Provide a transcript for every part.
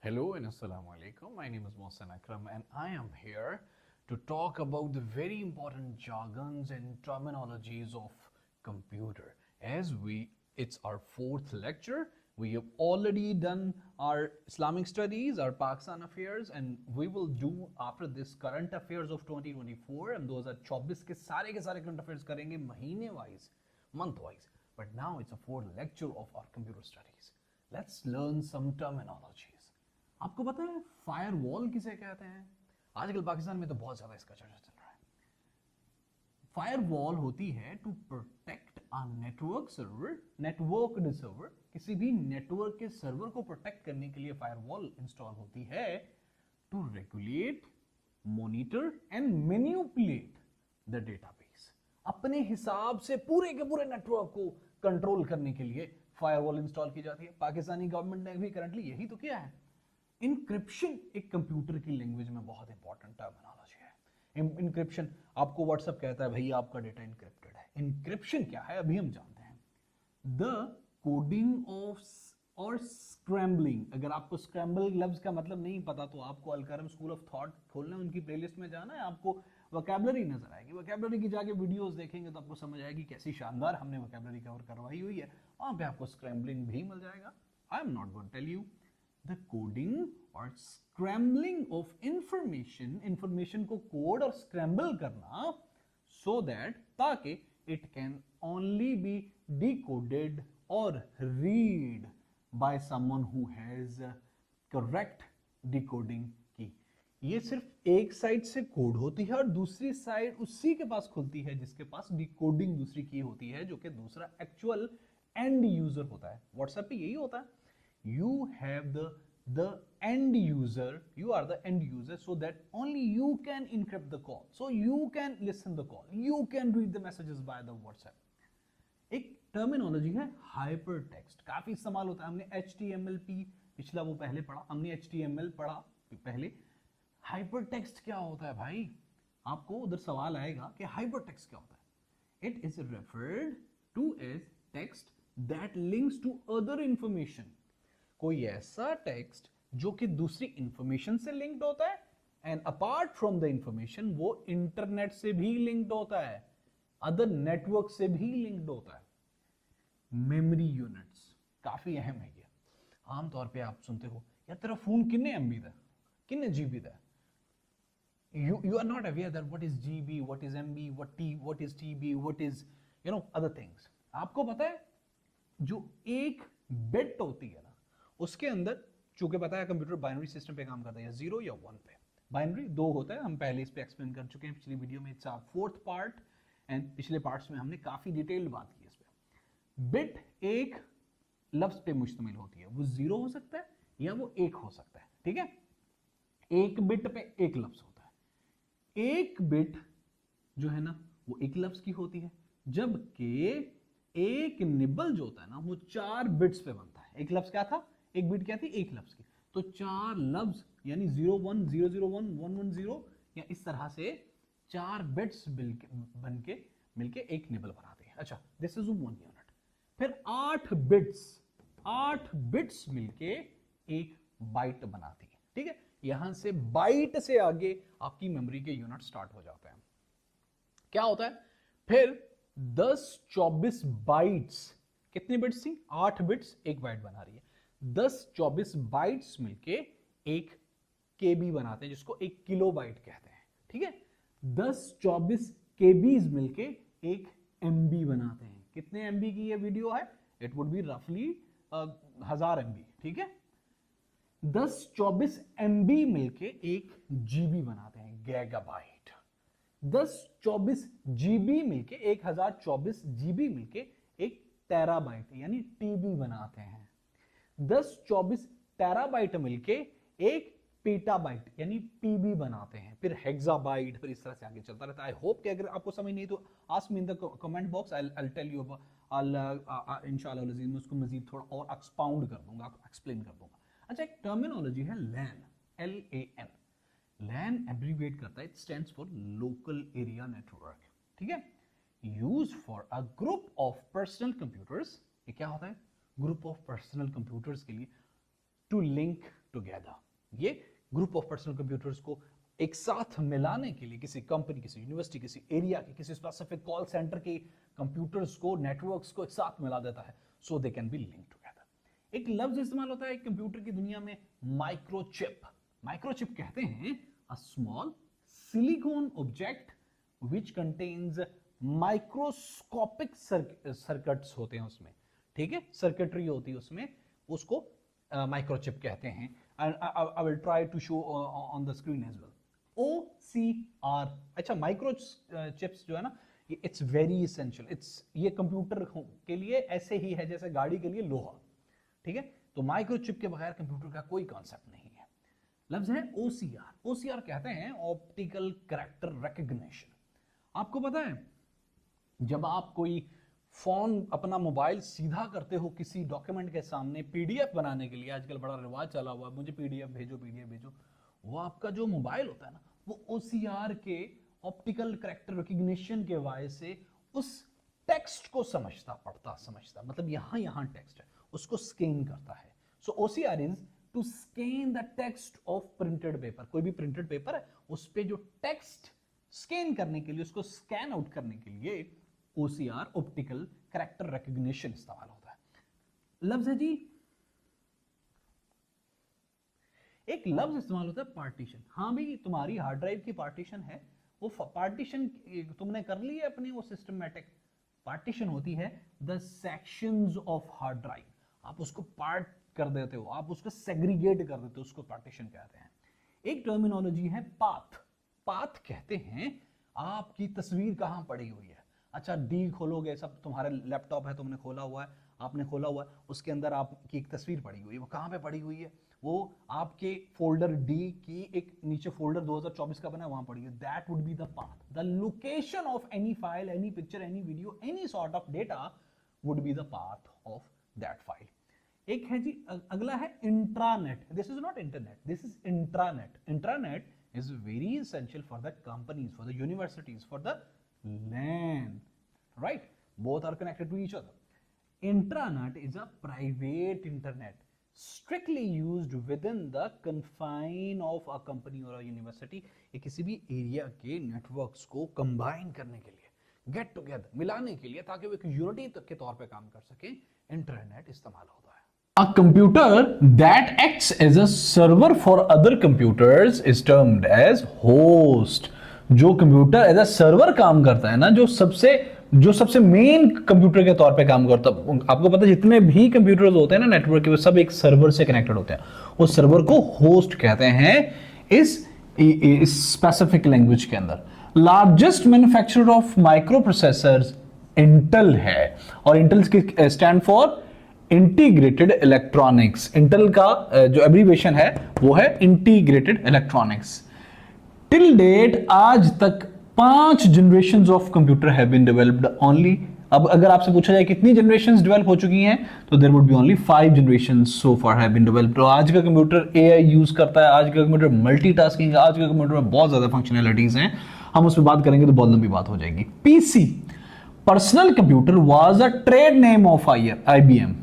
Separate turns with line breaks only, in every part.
Hello and Assalamu alaikum. My name is Mohsen Akram and I am here to talk about the very important jargons and terminologies of computer. It's our fourth lecture. We have already done our Islamic studies, our Pakistan affairs, and we will do after this current affairs of 2024, and those are 24 के सारे current affairs करेंगे महीने wise, month wise. But now it's a fourth lecture of our computer studies. Let's learn some terminologies. आपको पता है firewall किसे कहते हैं? आजकल पाकिस्तान में तो बहुत ज्यादा इसका चर्चा चल रहा है। फायरवॉल होती है to protect a network server, networked server, किसी भी नेटवर्क के सर्वर को प्रोटेक्ट करने के लिए फायरवॉल इंस्टॉल होती है to regulate, monitor and manipulate the database. अपने हिसाब से पूरे के पूरे नेटवर्क को कंट्रोल करने के लिए फायरवॉल इंस्टॉल की जाती है। पाकिस्तानी गवर्नमेंट ने भी करंटली यही तो किया है। इंक्रिप्शन एक कंप्यूटर की लैंग्वेज में बहुत इंपॉर्टेंट टर्मिनोलॉजी है। इंक्रिप्शन, आपको व्हाट्सएप कहता है भैया आपका डेटा इंक्रिप्टेड है। इंक्रिप्शन क्या है अभी हम जानते हैं। द कोडिंग ऑफ और स्क्रैम्बलिंग। अगर आपको स्क्रैम्बल लफ्ज का मतलब नहीं पता तो आपको अलकरम स्कूल ऑफ थॉट खोलना, उनकी प्लेलिस्ट में जाना है, आपको वोकैबुलरी नजर आएगी। वोकैबुलरी की जाके वीडियोस देखेंगे तो आपको समझ आएगी कैसी शानदार हमने वोकैबुलरी कवर करवाई हुई है। वहां पे आपको स्क्रैम्बलिंग भी मिल जाएगा। I am not going to tell you the coding और स्क्रैम्बलिंग ऑफ इंफॉर्मेशन, इंफॉर्मेशन को कोड और स्क्रैम्बल करना सो दैट ताकि it can only be decoded और read by someone who has correct decoding की। ये सिर्फ एक साइड से कोड होती है और दूसरी साइड उसी के पास खुलती है जिसके पास डिकोडिंग दूसरी की होती है, जो कि दूसरा एक्चुअल एंड यूजर होता है। व्हाट्सएप पे यही होता है। You have the end user, you are the end user, so that only you can encrypt the call, so you can listen the call, you can read the messages by the WhatsApp. एक terminology है hyper text, काफी इस्तेमाल होता है। हमने HTML पिछला वो पहले पढ़ा, हमने HTML पढ़ा पहले। हाइपर टेक्स्ट क्या होता है भाई? आपको उधर सवाल आएगा कि हाइपर टेक्स्ट क्या होता है। It is referred to as text that links to other information. कोई ऐसा टेक्स्ट जो कि दूसरी इंफॉर्मेशन से लिंक्ड होता है and apart from the information वो इंटरनेट से भी लिंक्ड होता है, अदर नेटवर्क से भी लिंक्ड होता है। मेमोरी यूनिट्स काफी अहम है ये। आमतौर पे आप सुनते हो यार तेरा फोन कितने एमबी दा, कितने जीबी दा। you are not aware that what is GB, what is MB, what is TB, what is other things। आपको पता है जो एक बिट होती है ना उसके अंदर, चूंकि पता है कंप्यूटर बाइनरी सिस्टम पे काम करता है, या 0 या 1 पे। बाइनरी 2 होता है, हम पहले इस पे एक्सप्लेन कर चुके हैं पिछली वीडियो में। इट्स फोर्थ पार्ट एंड पिछले पार्ट्स में हमने काफी डिटेल्ड बात की इस पे। बिट एक लफ्ज पे मुश्तमिल होती है, वो 0 हो सकता है या वो 1 हो सकता है, ठीक है। एक बिट पे एक लफ्ज होता है। एक बिट जो है ना वो एक लफ्ज की होती है, जबकि एक निबल जो होता है ना वो 4 बिट्स पे बनता है। एक लफ्ज क्या था? एक बिट क्या थी? एक लफ्ज की। तो 4 लफ्ज यानी 01, 001, 110 या इस तरह से 4 बिट्स बनके मिलके एक निबल बनाते हैं। अच्छा, दिस इज 1 यूनिट। फिर 8 बिट्स मिलके एक बाइट बनाती है, ठीक है। यहां से बाइट से आगे आपकी मेमोरी के यूनिट स्टार्ट हो जाते हैं। क्या होता है फिर? 10-24 बाइट्स। कितनी बिट्स थी? 8 बिट्स, एक बाइट बना रही है। 10-24 बाइट्स मिलके एक केबी बनाते हैं, जिसको एक किलोबाइट कहते हैं, ठीक है। 10-24 केबीज मिलके एक एमबी बनाते हैं। कितने एमबी की ये वीडियो है? इट वुड बी रफली 1000 एमबी, ठीक है। 10-24 एमबी मिलके एक जीबी बनाते हैं, गीगाबाइट। 10-24 जीबी मिलके 1024 जीबी मिलके एक टेराबाइट यानी टीबी बनाते हैं। 10-24 टेराबाइट मिलके एक पीटाबाइट यानी पीबी बनाते हैं। फिर हेक्साबाइट, फिर इस तरह से आगे चलता रहता है। आई होप कि अगर आपको समझ नहीं तो ask me in the comment box, I will tell you. इंशाल्लाह मैं उसको मजीद थोड़ा और एक्सपाउंड कर दूंगा, एक्सप्लेन कर दूंगा। अच्छा, एक टर्मिनोलॉजी है लैन, LAN। लैन एब्रीविएट करता है, it stands for local area network, ठीक है। Use for a group of personal computers. ये क्या होता है? ग्रुप ऑफ पर्सनल कंप्यूटर्स के लिए टू लिंक टुगेदर। ये ग्रुप ऑफ पर्सनल कंप्यूटर्स को एक साथ मिलाने के लिए किसी कंपनी, किसी यूनिवर्सिटी, किसी एरिया के, किसी स्पेसिफिक कॉल सेंटर के कंप्यूटर्स को, नेटवर्क्स को एक साथ मिला देता है, so they can be linked together. एक लफ्ज इस्तेमाल होता है कंप्यूटर की दुनिया में, माइक्रोचिप। माइक्रोचिप कहते हैं a small silicon object which contains microscopic circuits होते हैं उसमें, ठीक है, सर्किटरी होती है उसमें, उसको माइक्रोचिप कहते हैं। I will try to show on the screen as well. OCR, अच्छा माइक्रोचिप्स जो है ना, ये इट्स वेरी इसेंशियल, ये कंप्यूटर के लिए ऐसे ही है जैसे गाड़ी के लिए लोहा, ठीक है। तो माइक्रोचिप के बगैर कंप्यूटर का कोई कॉन्सेप्ट नहीं है। लफ्ज है OCR। OCR कहते हैं ऑप्टिकल कैरेक्टर रिकग्निशन। आपको पता है जब आप कोई फोन, अपना मोबाइल सीधा करते हो किसी डॉक्यूमेंट के सामने पीडीएफ बनाने के लिए, आजकल बड़ा रिवाज चला हुआ है, मुझे पीडीएफ भेजो, पीडीएफ भेजो, वो आपका जो मोबाइल होता है ना, वो OCR के ऑप्टिकल कैरेक्टर रिकग्निशन के वजह से उस टेक्स्ट को समझता, पढ़ता, समझता, मतलब यहाँ टेक्स्ट है, उसको स्कैन करता है। So OCR is to scan the text of printed paper. कोई भी प्रिंटेड पेपर है, उस पे जो टेक्स्ट स्कैन करने के लिए, उसको स्कैन आउट करने के लिए OCR, ऑप्टिकल कैरेक्टर रिकग्निशन, इस्तेमाल होता है। लफ्ज है जी, एक लफ्ज इस्तेमाल होता है पार्टीशन। हाँ भाई, तुम्हारी हार्ड ड्राइव की पार्टीशन है, वो पार्टीशन तुमने कर ली है अपनी, वो सिस्टमैटिक पार्टीशन होती है the sections of hard drive. आप उसको पार्ट कर देते हो, आप उसको सेग्रीगेट कर देते हो, उसको पार्टीशन कहते हैं। एक टर्मिनोलॉजी है पाथ। पाथ कहते हैं आपकी तस्वीर कहां पड़ी हुई है। अच्छा, डी खोलोगे, सब तुम्हारे लैपटॉप है, तुमने खोला हुआ है, आपने खोला हुआ है, उसके अंदर आपकी एक तस्वीर पड़ी हुई है, वो कहाँ पे पड़ी हुई है? वो आपके फोल्डर डी की एक नीचे फोल्डर 2024 का बना है, वहां पड़ी है। That would be the path. The location of any file, any picture, any video, any sort of data would be the path of that file. एक है जी, अगला है intranet. This is not internet, this is intranet. Intranet is very essential for the companies, for the universities, for the land, right? Both are connected to each other. Intranet is a private internet strictly used within the confine of a company or a university. ये किसी भी area के networks को combine करने के लिए, get together, मिलाने के लिए, ताकि वो एक यूनिटी के तौर पे काम कर सके, इंटरनेट इस्तेमाल होता है। A computer that acts as a server for other computers is termed as host. जो कंप्यूटर एज अ सर्वर काम करता है ना, जो सबसे मेन कंप्यूटर के तौर पे काम करता है, आपको पता है जितने भी कंप्यूटर्स होते हैं ना नेटवर्क के, वो सब एक सर्वर से कनेक्टेड होते हैं। उस सर्वर को होस्ट कहते हैं इस स्पेसिफिक लैंग्वेज के अंदर। Largest manufacturer of micro processors Intel है, और Intel stand for integrated electronics. Intel का जो एब्रीविएशन है वो है इंटीग्रेटेड इलेक्ट्रॉनिक्स। टिल डेट आज तक 5 generations of computer have been developed only. अब अगर आपसे पूछा जाए कितनी जनरेशंस डेवलप हो चुकी हैं, तो there would be only 5 generations so far have been developed. तो आज का कंप्यूटर एआई यूज करता है, आज का कंप्यूटर मल्टीटास्किंग है, आज का कंप्यूटर में बहुत ज्यादा फंक्शनैलिटीज हैं। हम उस पर बात करेंगे तो बहुत लंबी बात हो जाएगी। PC, personal computer, was a trade name of IBM।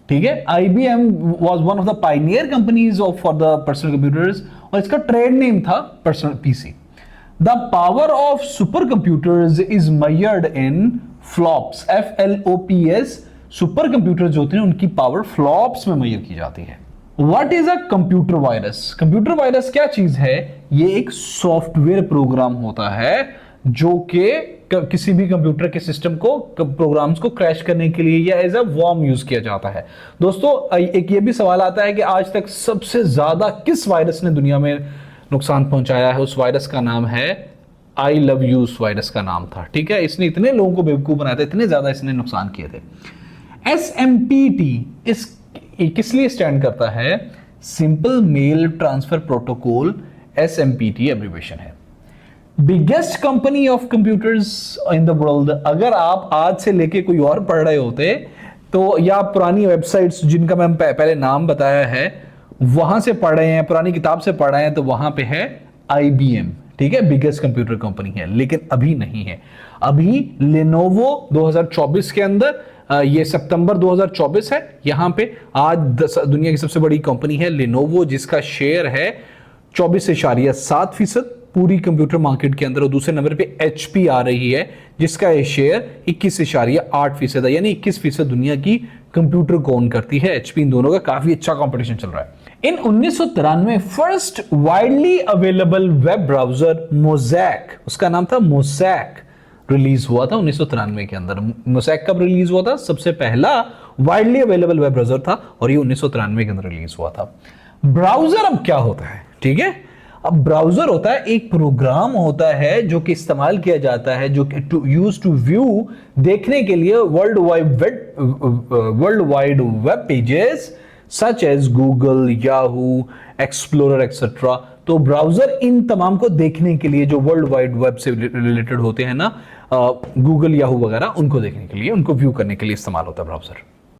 ठीक है, IBM was one of the pioneer companies for the personal computers, और इसका ट्रेड नेम था personal PC। The power of supercomputers is measured in flops, FLOPS। Super computer जो होते हैं उनकी power flops में मेजर की जाती है। What is a computer virus? Computer virus क्या चीज है? ये एक सॉफ्टवेयर प्रोग्राम होता है जो कि किसी भी कंप्यूटर के सिस्टम को, प्रोग्राम्स को क्रैश करने के लिए या एज अ वर्म यूज किया जाता है। दोस्तों, एक ये भी सवाल आता है कि आज तक सबसे ज्यादा किस वायरस ने दुनिया में नुकसान पहुंचाया है? उस वायरस का नाम है आई लव यू वायरस का नाम था। ठीक है, इसने इतने लोगों को बेवकूफ बनाया था, इतने ज्यादा इसने नुकसान किए थे। SMPT इस किस लिए स्टैंड करता है? Simple mail transfer protocol, SMPT abbreviation है। Biggest company of computers in the world. अगर आप आज से लेके कोई और पढ़ रहे होते तो, या पुरानी वेबसाइट्स जिनका मैं पहले नाम बताया है वहां से पढ़ रहे हैं, पुरानी किताब से पढ़ रहे हैं, तो वहां पे है IBM। ठीक है, बिगेस्ट कंप्यूटर कंपनी है, लेकिन अभी नहीं है। अभी लेनोवो 2024 के अंदर ये सितंबर 2024 है। यहां पे आज दुनिया की सबसे बड़ी कंपनी है लेनोवो, जिसका शेयर है 24.7% पूरी कंप्यूटर मार्केट के अंदर, और दूसरे नंबर पे एचपी आ रही है जिसका ये शेयर 21.8% है, यानी 21% दुनिया की कंप्यूटर को ओन करती है एचपी। इन दोनों का काफी अच्छा कंपटीशन चल रहा है। इन 1993 first widely available web browser mosaic, उसका नाम था मोज़ैक, रिलीज हुआ था 1993 के अंदर। मोज़ैक कब रिलीज हुआ था? सबसे पहला वाइडली अवेलेबल वेब ब्राउजर था और ये 1993 के अंदर रिलीज हुआ था। ब्राउजर अब क्या होता है, ठीक है? अब ब्राउजर होता है एक प्रोग्राम होता है जो कि इस्तेमाल किया जाता है, जो यूज टू व्यू, देखने के लिए world wide web pages such as Google, Yahoo, Explorer etcetera. तो ब्राउजर इन तमाम को देखने के लिए, जो वर्ल्ड वाइड वेब से रिलेटेड होते हैं ना, गूगल, याहू वगैरह, उनको देखने के लिए, उनको व्यू करने के लिए इस्तेमाल होता है ब्राउजर।